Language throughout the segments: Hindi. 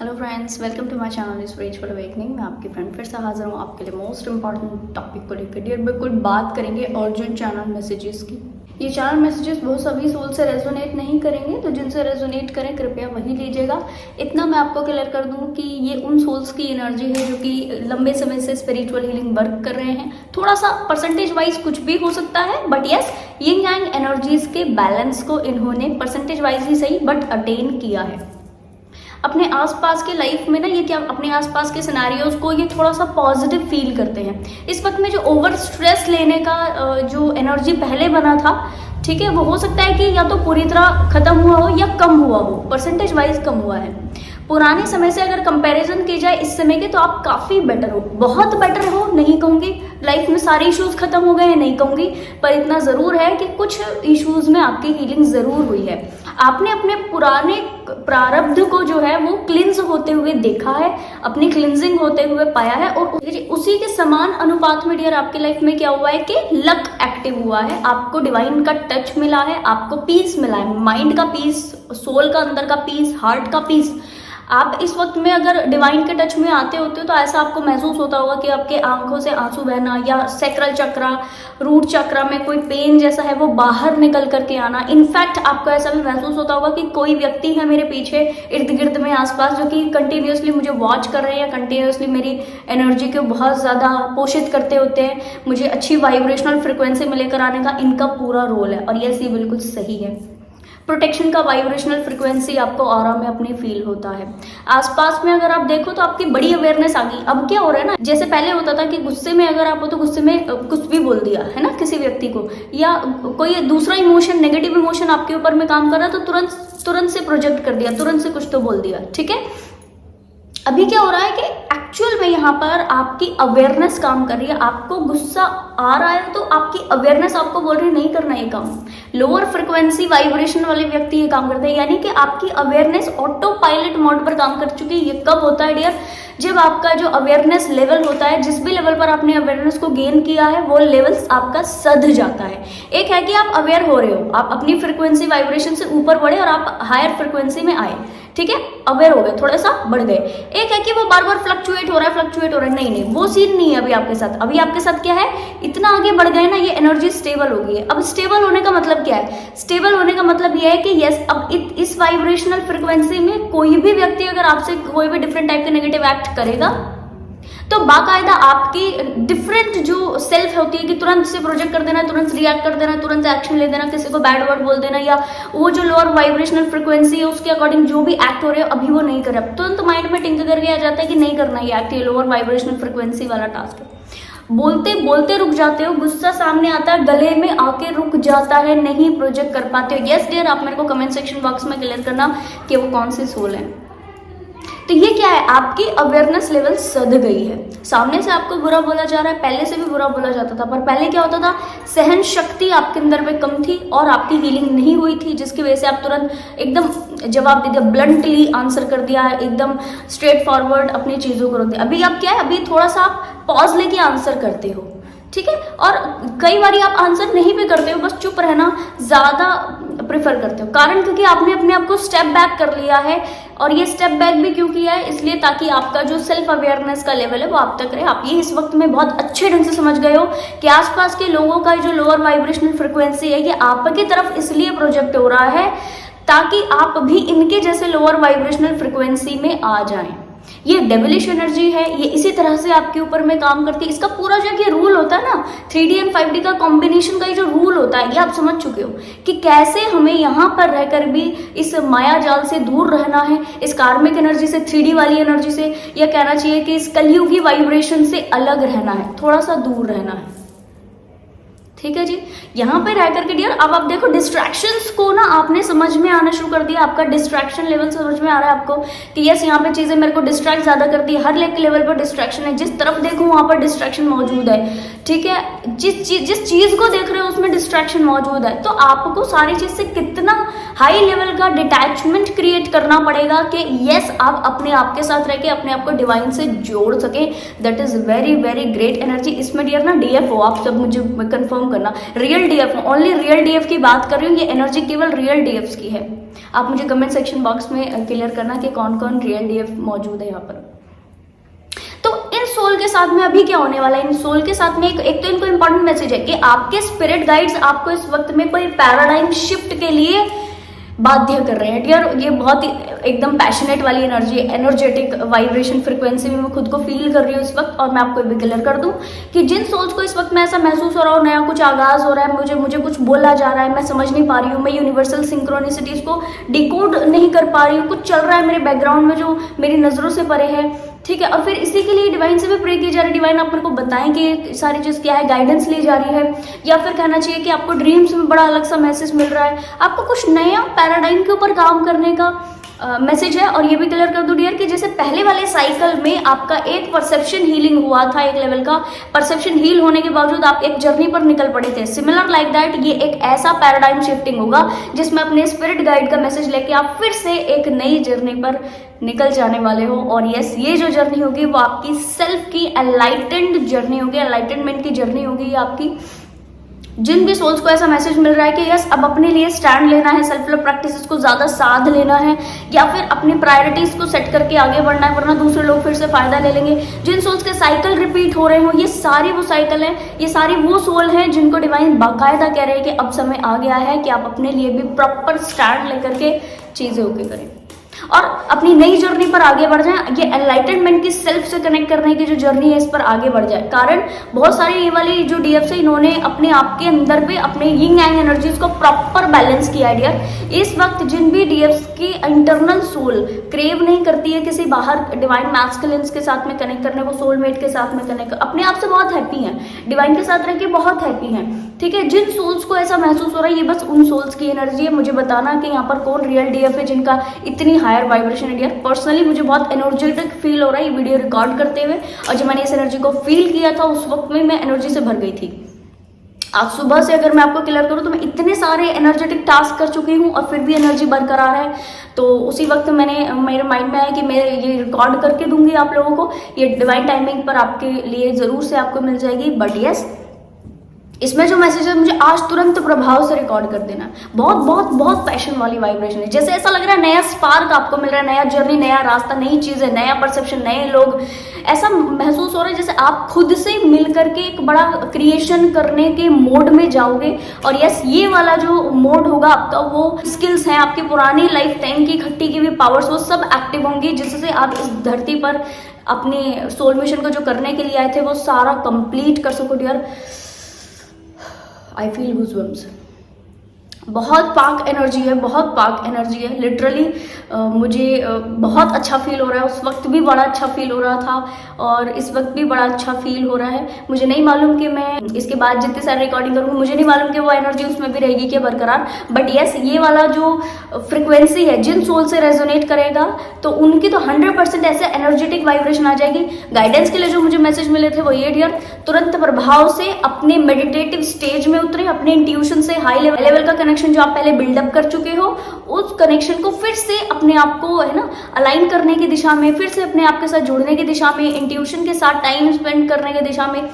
Hello friends, welcome to my channel spiritual awakening. मैं आपकी फ्रेंड फिर से हाजिर हूँ आपके लिए मोस्ट इंपॉर्टेंट टॉपिक को लेकर। डियर बिल्कुल बात करेंगे अर्जेंट चैनल मैसेजेस की। ये चैनल मैसेजेस बहुत सभी सोल से रेजोनेट नहीं करेंगे, तो जिनसे रेजोनेट करें कृपया वही लीजिएगा। इतना मैं आपको क्लियर कर दूँ कि ये उन सोल्स की एनर्जी है जो कि लंबे समय से स्पिरिचुअल हीलिंग वर्क कर रहे हैं। थोड़ा सा परसेंटेज वाइज कुछ भी हो सकता है, but yes, Ying Yang energies के बैलेंस को इन्होंने परसेंटेज वाइज ही सही बट अटेन किया है। अपने आसपास के लाइफ में ना, ये क्या अपने आसपास के सिनेरियोज को ये थोड़ा सा पॉजिटिव फील करते हैं। इस वक्त में जो ओवर स्ट्रेस लेने का जो एनर्जी पहले बना था, ठीक है, वो हो सकता है कि या तो पूरी तरह खत्म हुआ हो या कम हुआ हो, परसेंटेज वाइज कम हुआ है। पुराने समय से अगर कंपैरिजन की जाए इस समय के, तो आप काफ़ी बेटर हो, बहुत बेटर हो नहीं कहूँगी। लाइफ में सारे इश्यूज खत्म हो गए हैं नहीं कहूँगी, पर इतना ज़रूर है कि कुछ इश्यूज में आपकी हीलिंग ज़रूर हुई है। आपने अपने पुराने प्रारब्ध को जो है वो क्लिंज होते हुए देखा है, अपनी क्लिंजिंग होते हुए पाया है, और उसी के समान अनुपात में डियर आपकी लाइफ में क्या हुआ है कि लक एक्टिव हुआ है। आपको डिवाइन का टच मिला है, आपको पीस मिला है, माइंड का पीस, सोल का अंदर का पीस, हार्ट का पीस। आप इस वक्त में अगर डिवाइन के टच में आते होते हो तो ऐसा आपको महसूस होता होगा कि आपके आंखों से आंसू बहना, या सैक्रल चक्रा, रूट चक्रा में कोई पेन जैसा है वो बाहर निकल करके आना। इनफैक्ट आपको ऐसा भी महसूस होता होगा कि कोई व्यक्ति है मेरे पीछे इर्द गिर्द में आसपास, जो कि कंटिन्यूसली मुझे वॉच कर रहे हैं या कंटिन्यूसली मेरी एनर्जी को बहुत ज़्यादा पोषित करते होते हैं, मुझे अच्छी वाइब्रेशनल फ्रिक्वेंसी में लेकर आने का इनका पूरा रोल है। और यस, ये बिल्कुल सही है। प्रोटेक्शन का वाइब्रेशनल फ्रिक्वेंसी आपको ऑरा में अपनी फील होता है। आसपास में अगर आप देखो तो आपकी बड़ी अवेयरनेस आ गई। अब क्या हो रहा है ना, जैसे पहले होता था कि गुस्से में अगर आप हो तो गुस्से में कुछ भी बोल दिया है ना किसी व्यक्ति को, या कोई दूसरा इमोशन, नेगेटिव इमोशन आपके ऊपर में काम कर रहा है तो तुरंत से प्रोजेक्ट कर दिया, तुरंत से कुछ तो बोल दिया, ठीक है। अभी क्या हो रहा है कि एक्चुअल में यहाँ पर आपकी अवेयरनेस काम कर रही है। आपको गुस्सा आ रहा है तो आपकी अवेयरनेस आपको बोल रही है नहीं करना ये काम। लोअर फ्रिक्वेंसी वाइब्रेशन वाले व्यक्ति ये काम करते हैं, यानी कि आपकी अवेयरनेस ऑटो पायलट मोड पर काम कर चुकी है। ये कब होता है डियर? जब आपका जो अवेयरनेस लेवल होता है, जिस भी लेवल पर आपने अवेयरनेस को गेन किया है, वो लेवल आपका सध जाता है। एक है कि आप अवेयर हो रहे हो, आप अपनी फ्रिक्वेंसी वाइब्रेशन से ऊपर बढ़े और आप हायर फ्रिक्वेंसी में आए, ठीक है, अवेयर हो गए, थोड़ा सा बढ़ गए। एक है कि वो बार बार फ्लक्चुएट हो रहा है, नहीं, वो सीन नहीं है अभी आपके साथ। अभी आपके साथ क्या है, इतना आगे बढ़ गए ना, ये एनर्जी स्टेबल हो गई है। अब स्टेबल होने का मतलब क्या है? स्टेबल होने का मतलब ये है कि यस, अब इस वाइब्रेशनल फ्रिक्वेंसी में कोई भी व्यक्ति अगर आपसे कोई भी डिफरेंट टाइप के नेगेटिव एक्ट करेगा तो बाकायदा आपकी डिफरेंट जो सेल्फ होती है कि तुरंत से प्रोजेक्ट कर देना, तुरंत रिएक्ट कर देना, तुरंत एक्शन ले देना, किसी को बैड वर्ड बोल देना, या वो जो लोअर वाइब्रेशनल फ्रिक्वेंसी है उसके अकॉर्डिंग जो भी एक्ट हो रहे हो अभी वो नहीं कर रहा, तुरंत माइंड में टिंक करके आ जाता है कि नहीं करना ये एक्ट, ये लोअर वाइब्रेशनल फ्रिक्वेंसी वाला टास्क है। बोलते बोलते रुक जाते हो, गुस्सा सामने आता है, गले में आके रुक जाता है, नहीं प्रोजेक्ट कर पाते हो। यस डियर, आप मेरे को कमेंट सेक्शन बॉक्स में क्लियर करना कि वो कौन सी सोल है। तो ये क्या है, आपकी अवेयरनेस लेवल सध गई है। सामने से आपको बुरा बोला जा रहा है, पहले से भी बुरा बोला जाता था, पर पहले क्या होता था, सहन शक्ति आपके अंदर में कम थी और आपकी हीलिंग नहीं हुई थी, जिसकी वजह से आप तुरंत एकदम जवाब दे दिया, ब्लंटली आंसर कर दिया, एकदम स्ट्रेट फॉरवर्ड अपनी चीज़ों को रोक दिया। अभी आप क्या है, अभी थोड़ा सा आप पॉज लेके आंसर करते हो, ठीक है। और कई बार आप आंसर नहीं भी करते हो, बस चुप रहना ज़्यादा प्रेफर करते हो। कारण क्योंकि आपने अपने आप को स्टेप बैक कर लिया है। और ये स्टेप बैक भी क्यों किया है? इसलिए ताकि आपका जो सेल्फ अवेयरनेस का लेवल है वो आप तक रहे। आप ये इस वक्त में बहुत अच्छे ढंग से समझ गए हो कि आसपास के लोगों का जो लोअर वाइब्रेशनल फ्रिक्वेंसी है ये आपकी तरफ इसलिए प्रोजेक्ट हो रहा है ताकि आप भी इनके जैसे लोअर वाइब्रेशनल फ्रिक्वेंसी में आ जाएं। ये डेविलिश एनर्जी है, ये इसी तरह से आपके ऊपर में काम करती है। इसका पूरा जो ये रूल होता है ना, 3D एंड 5D का कॉम्बिनेशन का ये जो रूल होता है, ये आप समझ चुके हो कि कैसे हमें यहाँ पर रहकर भी इस माया जाल से दूर रहना है, इस कार्मिक एनर्जी से, 3D वाली एनर्जी से, या कहना चाहिए कि इस कलयुगी वाइब्रेशन से अलग रहना है, थोड़ा सा दूर रहना है, ठीक है जी। यहाँ पे रह करके डियर अब आप देखो डिस्ट्रैक्शंस को ना आपने समझ में आना शुरू कर दिया। आपका डिस्ट्रैक्शन लेवल समझ में आ रहा है आपको कि यस, यहाँ पे चीजें मेरे को डिस्ट्रैक्ट ज्यादा करती है। हर लेवल पर डिस्ट्रैक्शन है, जिस तरफ देखो वहां पर डिस्ट्रैक्शन मौजूद है, ठीक है। जिस चीज को देख रहे हो उसमें डिस्ट्रैक्शन मौजूद है। तो आपको सारी चीज से कितना हाई लेवल का डिटैचमेंट क्रिएट करना पड़ेगा कि यस, आप अपने आप के साथ रह के अपने आप को डिवाइन से जोड़ सके। That is very very great energy. इसमें डियर ना डीएफ हो, आप सब मुझे कंफर्म करना, real DF, only real DF की बात कर रही हूँ। ये एनर्जी केवल रियल डीएफ की है। आप मुझे कमेंट सेक्शन बॉक्स में क्लियर करना कि कौन कौन रियल डीएफ मौजूद है यहाँ पर। तो इन सोल के साथ में अभी क्या होने वाला है, इन सोल के साथ में एक तो इनको इंपॉर्टेंट मैसेज है कि आपके स्पिरिट गाइड्स आपको इस वक्त में कोई पैराडाइम शिफ्ट के लिए बाध्य कर रहे हैं डियर। ये बहुत ही एकदम पैशनेट वाली एनर्जी, एनर्जेटिक वाइब्रेशन फ्रिक्वेंसी में मैं खुद को फील कर रही हूँ इस वक्त। और मैं आपको भी क्लियर कर दूं कि जिन सोल्स को इस वक्त में ऐसा महसूस हो रहा हो, नया कुछ आगाज हो रहा है, मुझे कुछ बोला जा रहा है, मैं समझ नहीं पा रही हूँ, मैं यूनिवर्सल सिंक्रोनिसिटीज को डिकोड नहीं कर पा रही हूँ, कुछ चल रहा है मेरे बैकग्राउंड में जो मेरी नजरों से परे है, ठीक है। और फिर इसी के लिए डिवाइन से भी प्रे की जा रही है, डिवाइन आप मेरे को बताएं कि ये सारी चीज़ क्या है, गाइडेंस ली जा रही है। या फिर कहना चाहिए कि आपको ड्रीम्स में बड़ा अलग सा मैसेज मिल रहा है, आपको कुछ नया पैराडाइम के ऊपर काम करने का मैसेज है। और ये भी क्लियर कर दूं डियर कि जैसे पहले वाले साइकिल में आपका एक परसेप्शन हीलिंग हुआ था, एक लेवल का परसेप्शन हील होने के बावजूद आप एक जर्नी पर निकल पड़े थे, सिमिलर लाइक दैट ये एक ऐसा पैराडाइम शिफ्टिंग होगा जिसमें अपने स्पिरिट गाइड का मैसेज लेके आप फिर से एक नई जर्नी पर निकल जाने वाले हो। और यस, ये जो जर्नी होगी वो आपकी सेल्फ की एनलाइटेंड जर्नी होगी, एनलाइटनमेंट की जर्नी होगी ये आपकी। जिन भी सोल्स को ऐसा मैसेज मिल रहा है कि यस अब अपने लिए स्टैंड लेना है, सेल्फ लव प्रैक्टिसेस को ज़्यादा साध लेना है, या फिर अपनी प्रायोरिटीज़ को सेट करके आगे बढ़ना है, वरना दूसरे लोग फिर से फ़ायदा ले लेंगे। जिन सोल्स के साइकिल रिपीट हो रहे हो, ये सारी वो साइकिल है, ये सारी वो सोल है जिनको डिवाइन बाकायदा कह रहे हैं कि अब समय आ गया है कि आप अपने लिए भी प्रॉपर स्टैंड लेकर के चीज़ें ओके करें और अपनी नई जर्नी पर आगे बढ़ जाएं। ये एनलाइटनमेंट की सेल्फ से कनेक्ट करने की जो जर्नी है इस पर आगे बढ़ जाए। कारण बहुत सारे ये वाली जो डीएफ है इन्होंने अपने आप के अंदर पे अपने यिंग एंग एनर्जीज को प्रॉपर बैलेंस किया है डियर। इस वक्त जिन भी डीएफ की इंटरनल सोल क्रेव नहीं करती है किसी बाहर डिवाइन मैस्कुलिन्स के साथ में कनेक्ट करने को, सोलमेट के साथ में कनेक्ट, अपने आप से बहुत हैप्पी हैं, डिवाइन के साथ रह के बहुत हैप्पी हैं, ठीक है। जिन सोल्स को ऐसा महसूस हो रहा है ये बस उन सोल्स की एनर्जी है। मुझे बताना कि यहाँ पर कौन रियल डीएफ है जिनका इतनी हायर वाइब्रेशन है डियर। पर्सनली मुझे बहुत एनर्जेटिक फील हो रहा है ये वीडियो रिकॉर्ड करते हुए, और जब मैंने इस एनर्जी को फील किया था उस वक्त में मैं एनर्जी से भर गई थी। आज सुबह से अगर मैं आपको क्लियर करूँ तो मैं इतने सारे एनर्जेटिक टास्क कर चुकी हूँ और फिर भी एनर्जी बरकरार है। तो उसी वक्त मेरे माइंड में आया कि मैं ये रिकॉर्ड करके दूंगी आप लोगों को, ये डिवाइन टाइमिंग पर आपके लिए ज़रूर से आपको मिल जाएगी। बट यस, इसमें जो मैसेज है मुझे आज तुरंत प्रभाव से रिकॉर्ड कर देना। बहुत बहुत बहुत पैशन वाली वाइब्रेशन है, जैसे ऐसा लग रहा है नया स्पार्क आपको मिल रहा है, नया जर्नी, नया रास्ता, नई चीज़ें, नया परसेप्शन, नए लोग। ऐसा महसूस हो रहा है जैसे आप खुद से मिल करके एक बड़ा क्रिएशन करने के मोड में जाओगे। और यस, ये वाला जो मोड होगा आपका, वो स्किल्स हैं आपकी पुरानी लाइफ टाइम की इकट्ठी की हुई पावर्स, वो सब एक्टिव होंगी, जिससे आप इस धरती पर अपने सोल मिशन को जो करने के लिए आए थे वो सारा कंप्लीट कर सको डियर। I feel goosebumps. बहुत पाक एनर्जी है, बहुत पाक एनर्जी है लिटरली। मुझे बहुत अच्छा फील हो रहा है, उस वक्त भी बड़ा अच्छा फील हो रहा था और इस वक्त भी बड़ा अच्छा फील हो रहा है। मुझे नहीं मालूम कि मैं इसके बाद जितने सारे रिकॉर्डिंग करूँगी, मुझे नहीं मालूम कि वो एनर्जी उसमें भी रहेगी क्या बरकरार। बट येस, ये वाला जो फ्रिक्वेंसी है जिन सोल से रेजोनेट करेगा तो उनकी तो 100% ऐसे एनर्जेटिक वाइब्रेशन आ जाएगी। गाइडेंस के लिए जो मुझे मैसेज मिले थे वो ये डियर, तुरंत प्रभाव से अपने मेडिटेटिव स्टेज में उतरे, अपने इंट्यूशन से हाई लेवल का कनेक्शन जो आप पहले बिल्डअप कर चुके हो उस कनेक्शन को फिर से अपने आप को है ना अलाइन करने की दिशा में, फिर से अपने आप के साथ जुड़ने की दिशा में, इंट्यूशन के साथ टाइम स्पेंड करने की दिशा में,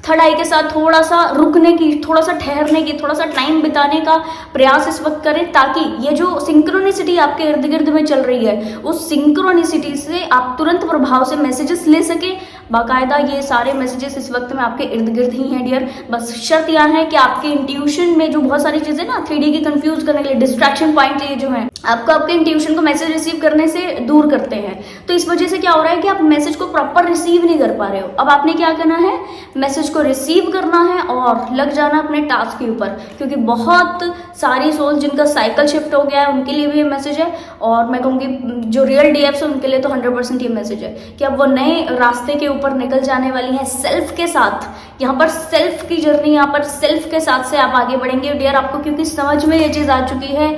थर्ड आई के साथ थोड़ा सा रुकने की, थोड़ा सा ठहरने की, थोड़ा सा टाइम बिताने का प्रयास इस वक्त करें, ताकि ये जो सिंक्रोनिसिटी आपके इर्द गिर्द में चल रही है उस सिंक्रोनिसिटी से आप तुरंत प्रभाव से मैसेजेस ले सके। बाकायदा ये सारे मैसेजेस इस वक्त में आपके इर्द गिर्द ही हैं डियर। बस शर्त यह है कि आपके इंट्यूशन में जो बहुत सारी चीजें ना 3D की कंफ्यूज करने के लिए डिस्ट्रैक्शन पॉइंट ये जो है आपको आपके इंट्यूशन को मैसेज रिसीव करने से दूर करते हैं। तो इस वजह से क्या हो रहा है कि आप मैसेज को प्रॉपर रिसीव नहीं कर पा रहे हो। अब आपने क्या करना है, मैसेज को रिसीव करना है और लग जाना अपने टास्क के ऊपर, क्योंकि बहुत सारी सोल जिनका साइकिल शिफ्ट हो गया है उनके लिए भी ये मैसेज है। और मैं कहूँगी जो रियल डीएफ्स है उनके लिए तो 100% ये मैसेज है कि अब वो नए रास्ते के ऊपर निकल जाने वाली हैं सेल्फ के साथ। यहाँ पर सेल्फ की जर्नी, यहाँ पर सेल्फ के साथ से आप आगे बढ़ेंगे डियर। आपको क्योंकि समझ में ये चीज़ आ चुकी है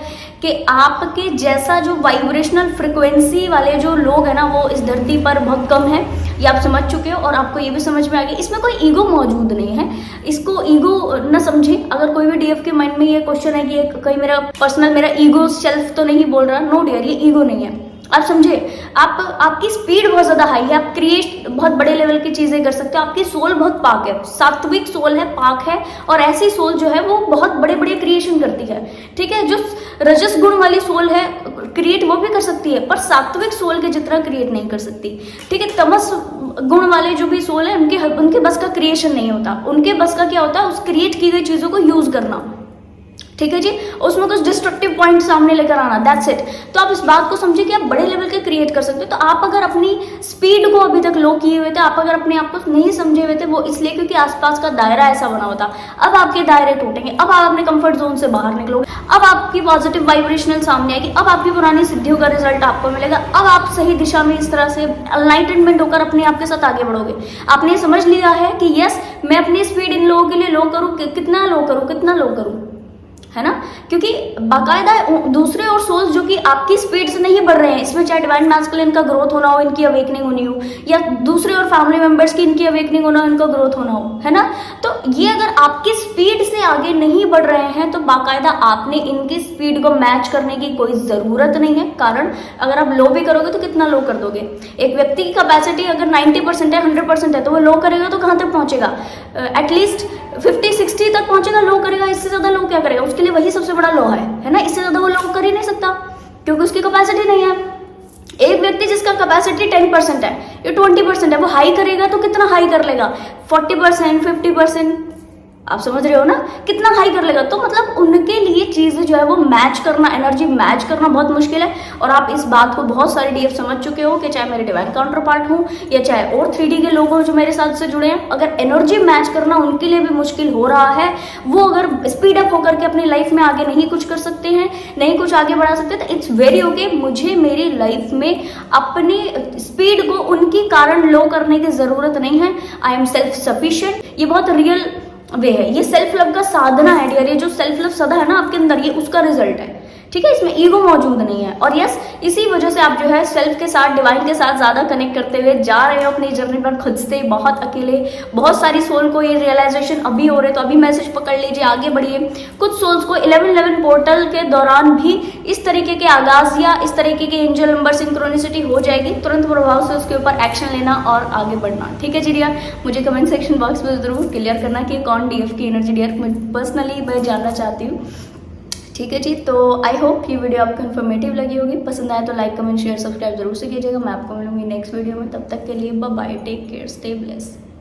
कि आपके जैसा जो वाइब्रेशनल फ्रिक्वेंसी वाले जो लोग हैं ना वो इस धरती पर बहुत कम है, ये आप समझ चुके हो। और आपको ये भी समझ में आ गया इसमें कोई ईगो मौजूद नहीं है, इसको ईगो न समझे। अगर कोई भी डीएफ के माइंड में ये क्वेश्चन है कि कहीं मेरा पर्सनल मेरा ईगो सेल्फ तो नहीं बोल रहा, नो डियर, ये ईगो नहीं है। आप समझे, आपकी स्पीड बहुत ज्यादा हाई है, आप क्रिएट बहुत बड़े लेवल की चीजें कर सकते हो, आपकी सोल बहुत पाक है, सात्विक सोल है, पाक है, और ऐसी सोल जो है वो बहुत बड़े बड़े क्रिएशन करती है। ठीक है, जो रजस गुण वाली सोल है क्रिएट वो भी कर सकती है, पर सात्विक सोल के जितना क्रिएट नहीं कर सकती। ठीक है, तमस गुण वाले जो भी सोल है उनके बस का क्रिएशन नहीं होता, उनके बस का क्या होता है, उस क्रिएट की गई चीजों को यूज करना। ठीक है जी, उसमें कुछ डिस्ट्रक्टिव पॉइंट सामने लेकर आना, दैट्स इट। तो आप इस बात को समझिए कि आप बड़े लेवल के क्रिएट कर सकते हो। तो आप अगर अपनी स्पीड को अभी तक लो किए हुए थे, आप अगर अपने आप को नहीं समझे हुए थे, वो इसलिए क्योंकि आसपास का दायरा ऐसा बना हुआ था। अब आपके दायरे टूटेंगे, अब आप अपने कंफर्ट जोन से बाहर निकलोगे, अब आपकी पॉजिटिव वाइब्रेशनल सामने आएगी, अब आपकी पुरानी सिद्धियों का रिजल्ट आपको मिलेगा, अब आप सही दिशा में इस तरह से एनलाइटनमेंट होकर अपने आप के साथ आगे बढ़ोगे। आपने समझ लिया है कि यस, मैं अपनी स्पीड इन लोगों के लिए लो करूँ, कितना लो करूँ, कितना लो करूँ, है ना, क्योंकि बाकायदा दूसरे और सोल्स जो कि आपकी स्पीड से नहीं बढ़ रहे हैं, इसमें चाहे डिवाइन मैस्कुलिन का ग्रोथ होना हो, इनकी अवेकनिंग होनी हो, या दूसरे और फैमिली मेंबर्स की इनकी अवेकनिंग होना हो, इनका ग्रोथ होना हो, है ना, तो ये अगर आपकी स्पीड से आगे नहीं बढ़ रहे हैं तो बाकायदा आपने इनकी स्पीड को मैच करने की कोई ज़रूरत नहीं है। कारण अगर आप लो भी करोगे तो कितना लो कर दोगे। एक व्यक्ति की कैपेसिटी अगर 90% है, 100% है, तो वो लो करेगा तो कहाँ तक पहुंचेगा, एटलीस्ट 50-60 तक पहुंचेगा, लो करेगा। इससे ज़्यादा लो क्या करेगा, उसके लिए वही सबसे बड़ा लो है ना, इससे ज़्यादा वो लो कर ही नहीं सकता क्योंकि उसकी कैपेसिटी नहीं है। एक व्यक्ति जिसका कैपेसिटी 10% है या 20% है, वो हाई करेगा तो कितना हाई कर लेगा, 40%, 50%, आप समझ रहे हो ना, कितना हाई कर लेगा। तो मतलब उनके लिए चीज़ें जो है वो मैच करना, एनर्जी मैच करना बहुत मुश्किल है। और आप इस बात को बहुत सारे डीएफ समझ चुके हो कि चाहे मेरे डिवाइन काउंटर पार्ट हो या चाहे और 3D के लोग हो जो मेरे साथ से जुड़े हैं, अगर एनर्जी मैच करना उनके लिए भी मुश्किल हो रहा है, वो अगर स्पीड अप होकर के अपनी लाइफ में आगे नहीं कुछ कर सकते हैं, नहीं कुछ आगे बढ़ा सकते, तो इट्स वेरी ओके। मुझे मेरी लाइफ में अपनी स्पीड को उनके कारण लो करने की ज़रूरत नहीं है। आई एम सेल्फ सफिशिएंट, ये बहुत रियल वे है, ये सेल्फ लव का साधना है डियर। ये जो सेल्फ लव सदा है ना आपके अंदर, ये उसका रिजल्ट है। ठीक है, इसमें ईगो मौजूद नहीं है। और यस, इसी वजह से आप जो है सेल्फ के साथ, डिवाइन के साथ ज़्यादा कनेक्ट करते हुए जा रहे हो अपनी जर्नी पर, खुद से बहुत अकेले। बहुत सारी सोल को ये रियलाइजेशन अभी हो रहे, तो अभी मैसेज पकड़ लीजिए, आगे बढ़िए। कुछ सोल्स को 1111 पोर्टल के दौरान भी इस तरीके के आगाज या इस तरीके के एंजल नंबर सिंक्रोनिसिटी हो जाएगी, तुरंत प्रभाव से उसके ऊपर एक्शन लेना और आगे बढ़ना। ठीक है जी डियर, मुझे कमेंट सेक्शन बॉक्स में जरूर क्लियर करना कि कौन डीएफ की एनर्जी डियर, पर्सनली मैं जानना चाहती हूँ। ठीक है जी, तो आई होप ये वीडियो आपको इन्फॉर्मेटिव लगी होगी। पसंद आए तो लाइक, कमेंट, शेयर, सब्सक्राइब जरूर से कीजिएगा। मैं आपको मिलूंगी नेक्स्ट वीडियो में, तब तक के लिए bye bye, take care, stay blessed.